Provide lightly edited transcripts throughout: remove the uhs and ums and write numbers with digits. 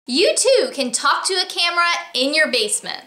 You too can talk to a camera in your basement.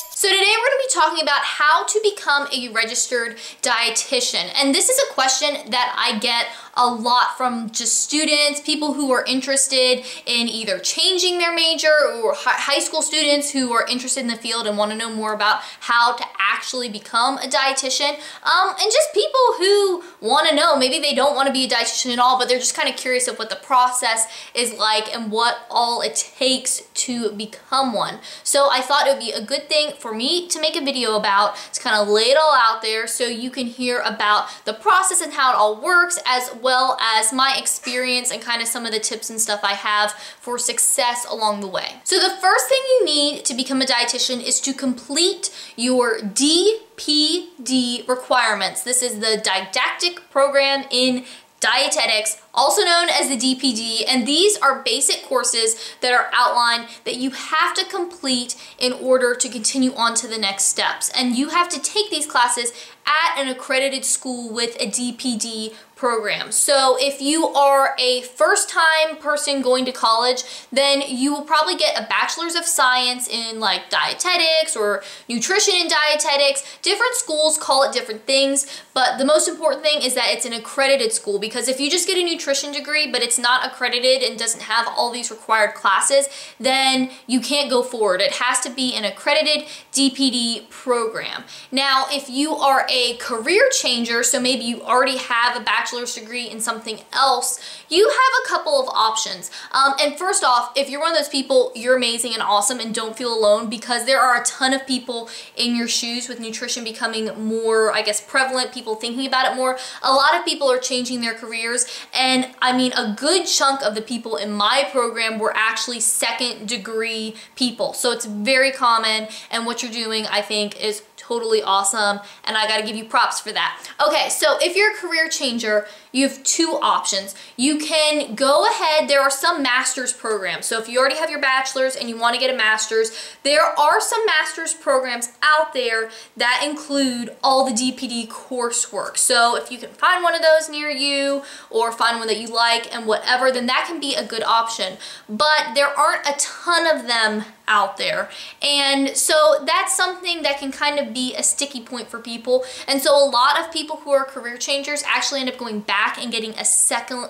So today we're going to be talking about how to become a registered dietitian. And this is a question that I get a lot from just students, people who are interested in either changing their major, or high school students who are interested in the field and want to know more about how to actually become a dietitian, and just people who want to know, maybe they don't want to be a dietitian at all, but they're just kind of curious of what the process is like and what all it takes to become one. So I thought it would be a good thing for me to make a video about, to kind of lay it all out there so you can hear about the process and how it all works, as well as my experience and kind of some of the tips and stuff I have for success along the way. So the first thing you need to become a dietitian is to complete your DPD requirements. This is the didactic program in dietetics, also known as the DPD, and these are basic courses that are outlined that you have to complete in order to continue on to the next steps. And you have to take these classes at an accredited school with a DPD program. So if you are a first-time person going to college, then you will probably get a bachelor's of science in like dietetics or nutrition and dietetics. Different schools call it different things, but the most important thing is that it's an accredited school, because if you just get a nutrition degree but it's not accredited and doesn't have all these required classes, then you can't go forward. It has to be an accredited DPD program. Now, if you are a career changer, so maybe you already have a bachelor's degree in something else, you have a couple of options. And first off, if you're one of those people, you're amazing and awesome and don't feel alone, because there are a ton of people in your shoes with nutrition becoming more, I guess, prevalent, people thinking about it more. A lot of people are changing their careers, and I mean, a good chunk of the people in my program were actually second degree people. So it's very common, and what you're doing, I think, is totally awesome, and I gotta give you props for that. Okay, so if you're a career changer, you have two options. You can go ahead, there are some master's programs. So if you already have your bachelor's and you want to get a master's, there are some master's programs out there that include all the DPD coursework. So if you can find one of those near you, or find one that you like and whatever, then that can be a good option. But there aren't a ton of them out there, and so that's something that can kind of be a sticky point for people. And so a lot of people who are career changers actually end up going back and getting a second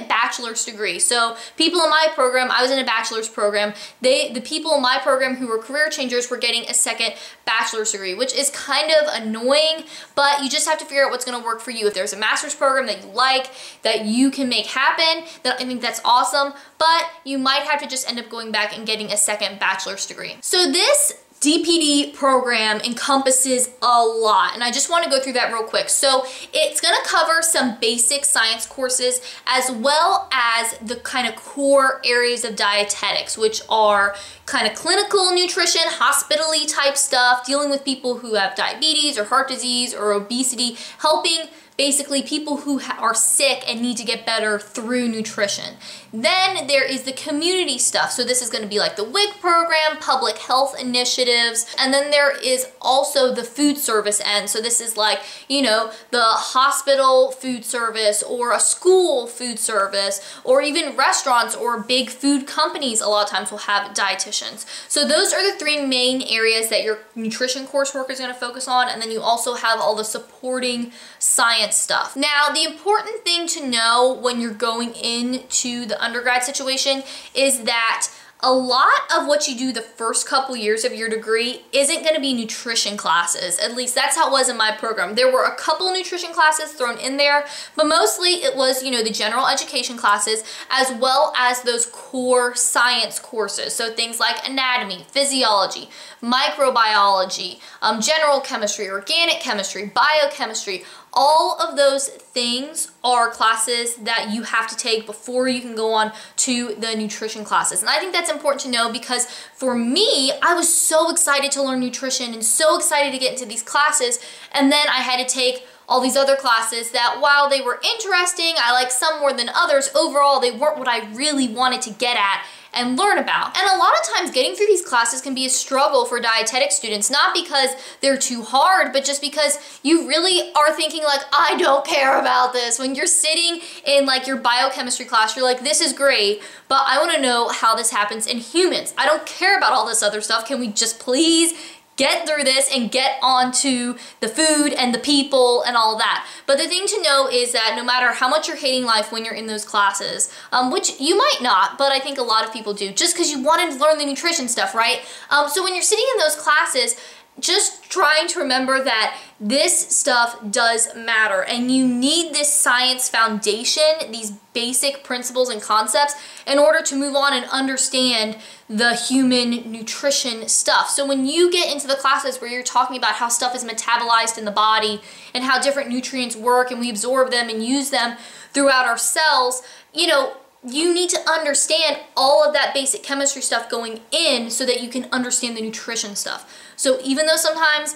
bachelor's degree. So people in my program, I was in a bachelor's program, the people in my program who were career changers were getting a second bachelor's degree, which is kind of annoying, but you just have to figure out what's going to work for you. If there's a master's program that you like, that you can make happen, then I think that's awesome, but you might have to just end up going back and getting a second bachelor's degree. So this DPD program encompasses a lot, and I just want to go through that real quick. So it's going to cover some basic science courses, as well as the kind of core areas of dietetics, which are kind of clinical nutrition, hospital-y type stuff, dealing with people who have diabetes or heart disease or obesity, helping basically people who are sick and need to get better through nutrition. Then there is the community stuff. So this is going to be like the WIC program, public health initiatives, and then there is also the food service end. So this is like, you know, the hospital food service, or a school food service, or even restaurants or big food companies a lot of times will have dietitians. So those are the three main areas that your nutrition coursework is going to focus on, and then you also have all the supporting science stuff. Now, the important thing to know when you're going into the undergrad situation is that a lot of what you do the first couple years of your degree isn't going to be nutrition classes. At least that's how it was in my program. There were a couple nutrition classes thrown in there, but mostly it was, you know, the general education classes, as well as those core science courses. So things like anatomy, physiology, microbiology, general chemistry, organic chemistry, biochemistry. All of those things are classes that you have to take before you can go on to the nutrition classes. And I think that's important to know, because for me, I was so excited to learn nutrition and so excited to get into these classes, and then I had to take all these other classes that, while they were interesting, I liked some more than others, overall they weren't what I really wanted to get at. and learn about. And a lot of times getting through these classes can be a struggle for dietetic students, not because they're too hard, but just because you really are thinking like, I don't care about this. When you're sitting in like your biochemistry class, you're like, this is great, but I want to know how this happens in humans. I don't care about all this other stuff. Can we just please get through this and get onto the food and the people and all that? But the thing to know is that no matter how much you're hating life when you're in those classes, which you might not, but I think a lot of people do, just because you wanted to learn the nutrition stuff, right? So when you're sitting in those classes, just trying to remember that this stuff does matter and you need this science foundation, these basic principles and concepts in order to move on and understand the human nutrition stuff. So when you get into the classes where you're talking about how stuff is metabolized in the body and how different nutrients work and we absorb them and use them throughout our cells, you know, you need to understand all of that basic chemistry stuff going in so that you can understand the nutrition stuff. So even though sometimes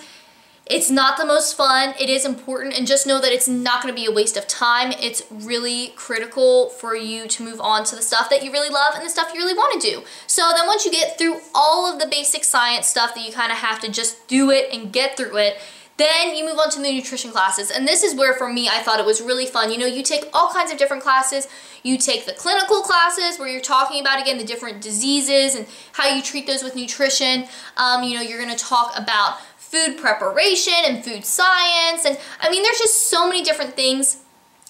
it's not the most fun, it is important, and just know that it's not going to be a waste of time. It's really critical for you to move on to the stuff that you really love and the stuff you really want to do. So then once you get through all of the basic science stuff that you kind of have to just do it and get through it, then you move on to the nutrition classes. And this is where, for me, I thought it was really fun. You know, you take all kinds of different classes. You take the clinical classes where you're talking about, again, the different diseases and how you treat those with nutrition. You know, you're going to talk about food preparation and food science. And I mean, there's just so many different things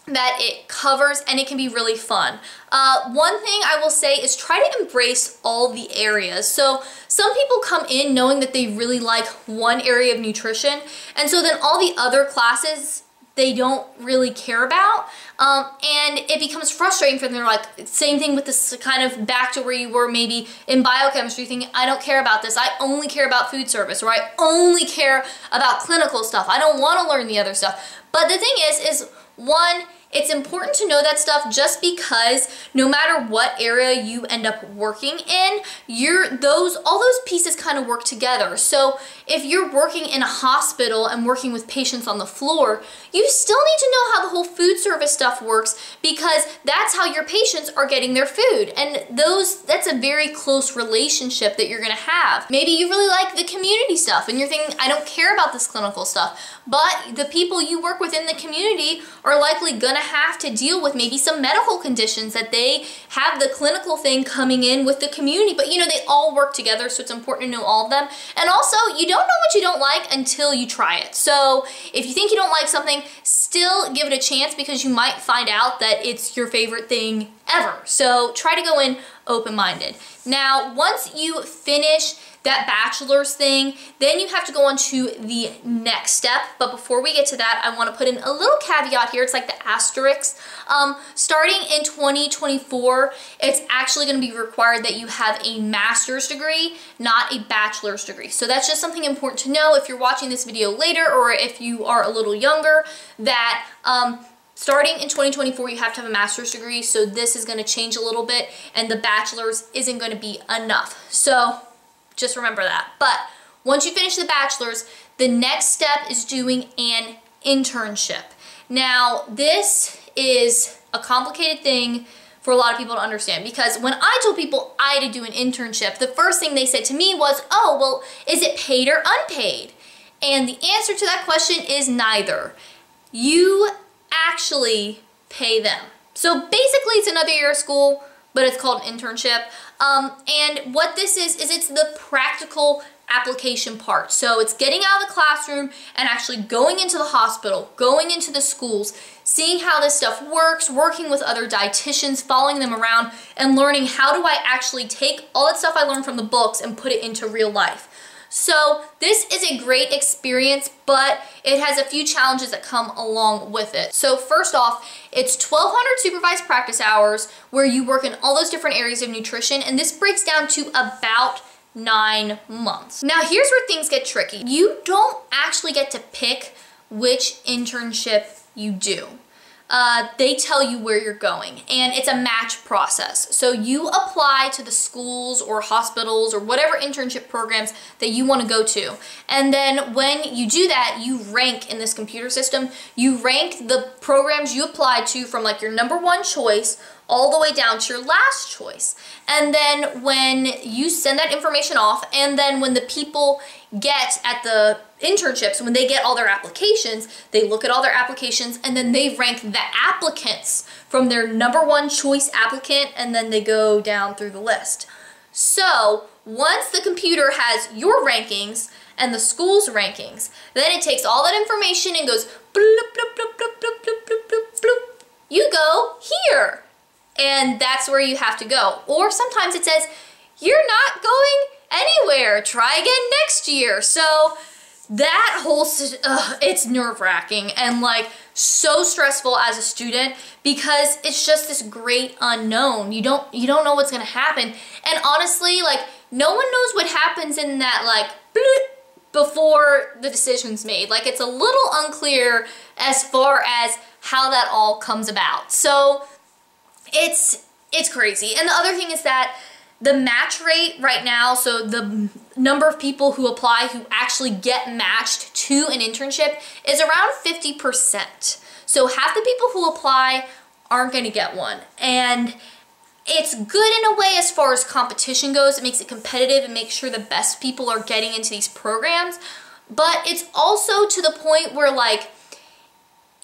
that it covers, and it can be really fun. One thing I will say is try to embrace all the areas. So some people come in knowing that they really like one area of nutrition, and so then all the other classes they don't really care about, and it becomes frustrating for them. They're like, same thing with this, kind of back to where you were maybe in biochemistry, thinking, I don't care about this, I only care about food service, or I only care about clinical stuff, I don't want to learn the other stuff. But the thing is one, it's important to know that stuff just because no matter what area you end up working in, all those pieces kind of work together. So if you're working in a hospital and working with patients on the floor, you still need to know how the whole food service stuff works, because that's how your patients are getting their food. And that's a very close relationship that you're gonna have. Maybe you really like the community stuff and you're thinking, I don't care about this clinical stuff, but the people you work with in the community are likely gonna have to deal with maybe some medical conditions that they have the clinical thing coming in with the community, but you know, they all work together, so it's important to know all of them. And also, you don't know what you don't like until you try it. So if you think you don't like something, still give it a chance, because you might find out that it's your favorite thing ever. So try to go in open-minded. Now, once you finish that bachelor's thing, then you have to go on to the next step. But before we get to that, I want to put in a little caveat here. It's like the asterisk. Starting in 2024, it's actually going to be required that you have a master's degree, not a bachelor's degree. So that's just something important to know if you're watching this video later, or if you are a little younger, that starting in 2024, you have to have a master's degree. So this is going to change a little bit, and the bachelor's isn't going to be enough. So just remember that. But once you finish the bachelor's, the next step is doing an internship. Now, this is a complicated thing for a lot of people to understand, because when I told people I had to do an internship, the first thing they said to me was, oh, well, is it paid or unpaid? And the answer to that question is neither. You actually pay them. So basically, it's another year of school, but it's called an internship. And what this is it's the practical application part. So it's getting out of the classroom and actually going into the hospital, going into the schools, seeing how this stuff works, working with other dietitians, following them around, and learning how do I actually take all that stuff I learned from the books and put it into real life. So this is a great experience, but it has a few challenges that come along with it. So first off, it's 1,200 supervised practice hours where you work in all those different areas of nutrition, and this breaks down to about 9 months. Now here's where things get tricky. You don't actually get to pick which internship you do. they tell you where you're going, and it's a match process. So you apply to the schools or hospitals or whatever internship programs that you want to go to. And then when you do that, you rank in this computer system. You rank the programs you applied to from like your #1 choice all the way down to your last choice. And then when you send that information off, and then when the people get at the internships, when they get all their applications, they look at all their applications, and then they rank the applicants from their #1 choice applicant, and then they go down through the list. So once the computer has your rankings and the school's rankings, then it takes all that information and goes bloop, bloop, bloop, bloop, bloop, bloop, bloop, bloop, bloop. You go here. And that's where you have to go. Or sometimes it says, you're not going anywhere. Try again next year. So that whole, it's nerve-wracking and like so stressful as a student because it's just this great unknown. You don't know what's gonna happen. And honestly, like no one knows what happens in that like bloop before the decision's made. Like it's a little unclear as far as how that all comes about. So it's crazy. And the other thing is that the match rate right now, so the number of people who apply who actually get matched to an internship is around 50%. So half the people who apply aren't going to get one. And it's good in a way as far as competition goes. It makes it competitive and makes sure the best people are getting into these programs. But it's also to the point where like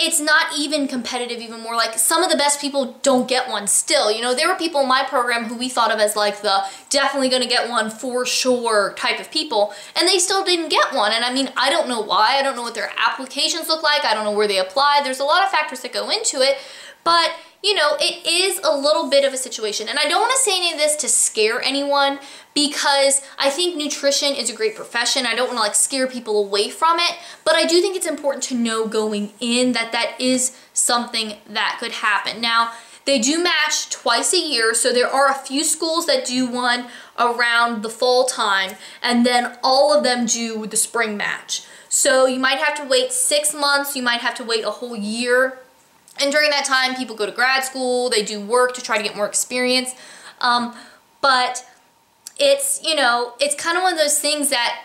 it's not even competitive even more. Like some of the best people don't get one still. You know, there were people in my program who we thought of as like the definitely gonna get one for sure type of people, and they still didn't get one. And I mean, I don't know why. I don't know what their applications look like. I don't know where they applied. There's a lot of factors that go into it, but you know, it is a little bit of a situation. And I don't want to say any of this to scare anyone because I think nutrition is a great profession. I don't want to like scare people away from it, but I do think it's important to know going in that that is something that could happen. Now, they do match twice a year, so there are a few schools that do one around the fall time, and then all of them do the spring match. So you might have to wait 6 months, you might have to wait a whole year. And during that time, people go to grad school, they do work to try to get more experience. But it's, you know, it's kind of one of those things that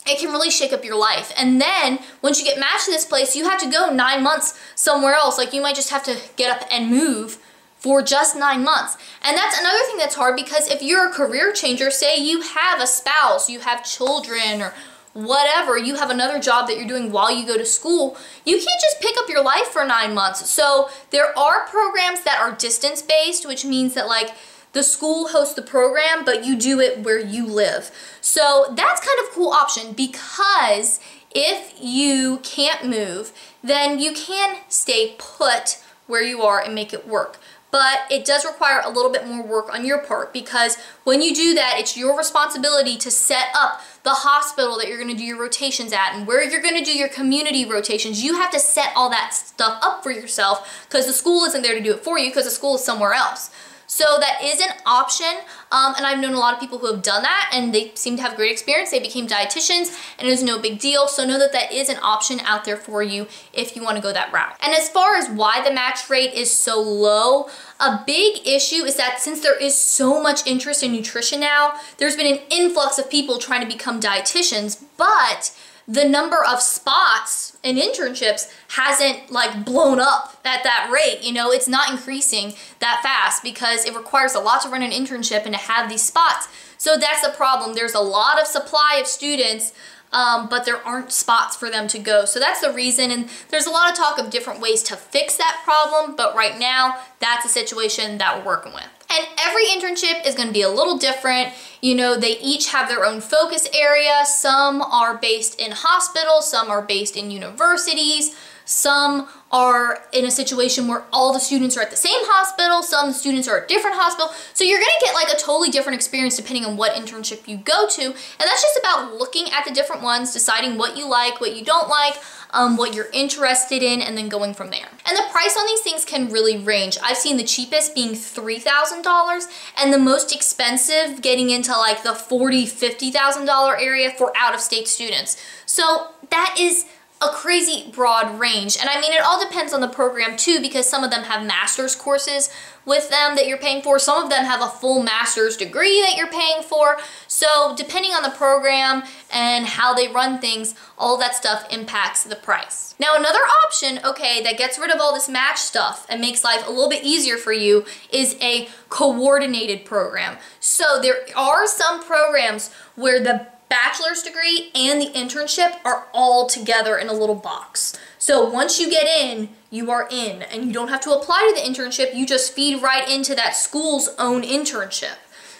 it can really shake up your life. And then once you get matched to this place, you have to go 9 months somewhere else. Like you might just have to get up and move for just 9 months. And that's another thing that's hard because if you're a career changer, say you have a spouse, you have children, or whatever, you have another job that you're doing while you go to school, you can't just pick up your life for 9 months. So there are programs that are distance-based, which means that like the school hosts the program, but you do it where you live. So that's kind of a cool option because if you can't move, then you can stay put where you are and make it work. But it does require a little bit more work on your part because when you do that, it's your responsibility to set up the hospital that you're going to do your rotations at and where you're going to do your community rotations. You have to set all that stuff up for yourself because the school isn't there to do it for you because the school is somewhere else. So that is an option, and I've known a lot of people who have done that and they seem to have great experience. They became dietitians and it was no big deal. So know that that is an option out there for you if you want to go that route. And as far as why the match rate is so low, a big issue is that since there is so much interest in nutrition now, there's been an influx of people trying to become dietitians, but the number of spots in internships hasn't like blown up at that rate. You know, it's not increasing that fast because it requires a lot to run an internship and to have these spots. So that's the problem. There's a lot of supply of students, but there aren't spots for them to go. So that's the reason, and there's a lot of talk of different ways to fix that problem, but right now, that's a situation that we're working with. And every internship is going to be a little different. You know, they each have their own focus area. Some are based in hospitals, some are based in universities, some are in a situation where all the students are at the same hospital, some students are at different hospitals. So you're gonna get like a totally different experience depending on what internship you go to. And that's just about looking at the different ones, deciding what you like, what you don't like, what you're interested in, and then going from there. And the price on these things can really range. I've seen the cheapest being $3,000 and the most expensive getting into like the $40,000, $50,000 area for out-of-state students. So that is a crazy broad range. And I mean, it all depends on the program too, because some of them have master's courses with them that you're paying for. Some of them have a full master's degree that you're paying for. So depending on the program and how they run things, all that stuff impacts the price. Now another option, okay, that gets rid of all this match stuff and makes life a little bit easier for you is a coordinated program. So there are some programs where the bachelor's degree and the internship are all together in a little box. So once you get in, you are in, and you don't have to apply to the internship, you just feed right into that school's own internship.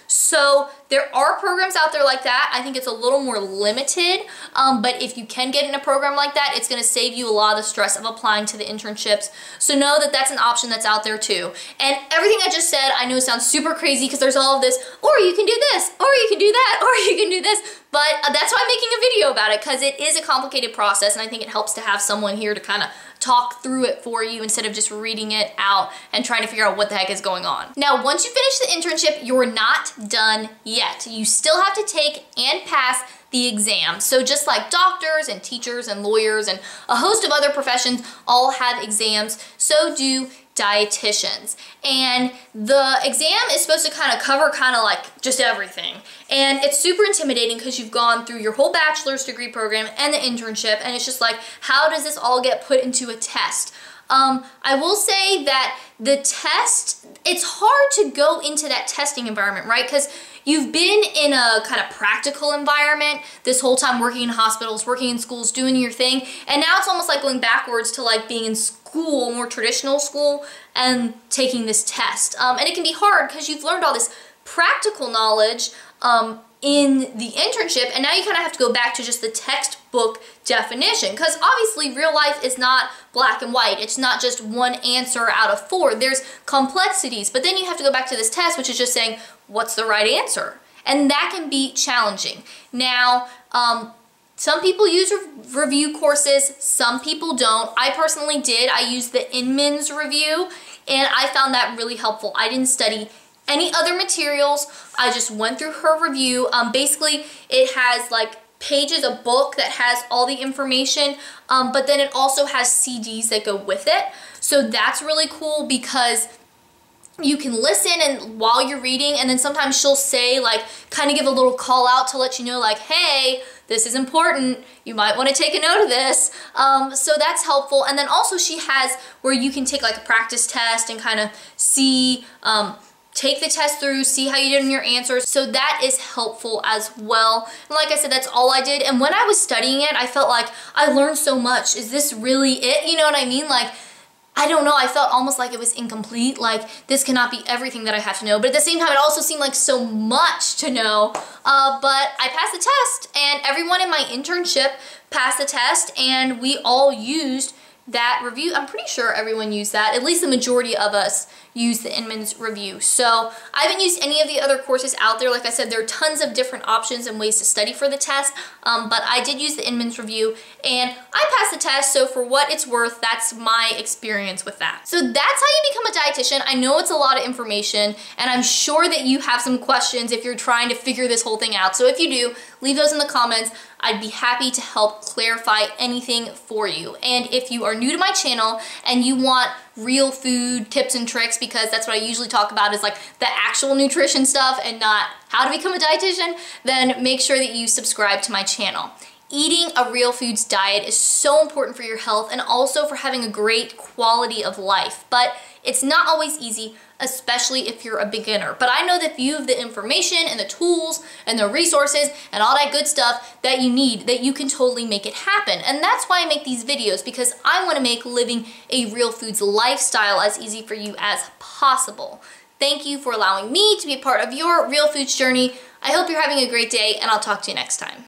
So there are programs out there like that. I think it's a little more limited, but if you can get in a program like that, it's going to save you a lot of the stress of applying to the internships. So know that that's an option that's out there too. And everything I just said, I know sounds super crazy because there's all of this, or you can do this, or you can do that, or you can do this, but that's why I'm making a video about it, because it is a complicated process, and I think it helps to have someone here to kind of talk through it for you instead of just reading it out and trying to figure out what the heck is going on. Now, once you finish the internship, you're not done yet. You still have to take and pass the exam. So just like doctors and teachers and lawyers and a host of other professions all have exams, so do dietitians. And the exam is supposed to kind of cover like just everything. And it's super intimidating because you've gone through your whole bachelor's degree program and the internship, and it's just like, how does this all get put into a test? I will say that the test, it's hard to go into that testing environment, right? Because you've been in a kind of practical environment this whole time, working in hospitals, working in schools, doing your thing, and now it's almost like going backwards to like being in school, more traditional school, and taking this test. And it can be hard because you've learned all this practical knowledge in the internship, and now you kind of have to go back to just the textbook definition, because obviously real life is not black and white. It's not just one answer out of 4. There's complexities, but then you have to go back to this test, which is just saying, what's the right answer? And that can be challenging. Now, some people use review courses, some people don't. I personally did. I used the Inman's review, and I found that really helpful. I didn't study any other materials. I just went through her review. Basically, it has like pages, a book that has all the information, but then it also has CDs that go with it. So that's really cool because you can listen and while you're reading, and then sometimes she'll say like, kind of give a little call out to let you know like, hey, this is important, you might want to take a note of this. So that's helpful. And then also she has where you can take like a practice test and kind of see, take the test through, see how you did in your answers. So that is helpful as well. And like I said, that's all I did. And when I was studying it, I felt like I learned so much. Is this really it? You know what I mean? Like, I don't know, I felt almost like it was incomplete, like this cannot be everything that I have to know, but at the same time it also seemed like so much to know, but I passed the test, and everyone in my internship passed the test, and we all used that review. I'm pretty sure everyone used that, at least the majority of us used the Inman's review. So I haven't used any of the other courses out there. Like I said, there are tons of different options and ways to study for the test, but I did use the Inman's review, and I passed the test, so for what it's worth, that's my experience with that. So that's how you become a dietitian. I know it's a lot of information, and I'm sure that you have some questions if you're trying to figure this whole thing out. So if you do, leave those in the comments. I'd be happy to help clarify anything for you. And if you are new to my channel and you want real food tips and tricks, because that's what I usually talk about is like the actual nutrition stuff and not how to become a dietitian, then make sure that you subscribe to my channel. Eating a real foods diet is so important for your health and also for having a great quality of life, but it's not always easy, especially if you're a beginner. But I know that if you have the information and the tools and the resources and all that good stuff that you need, that you can totally make it happen. And that's why I make these videos, because I want to make living a real foods lifestyle as easy for you as possible. Thank you for allowing me to be a part of your real foods journey. I hope you're having a great day, and I'll talk to you next time.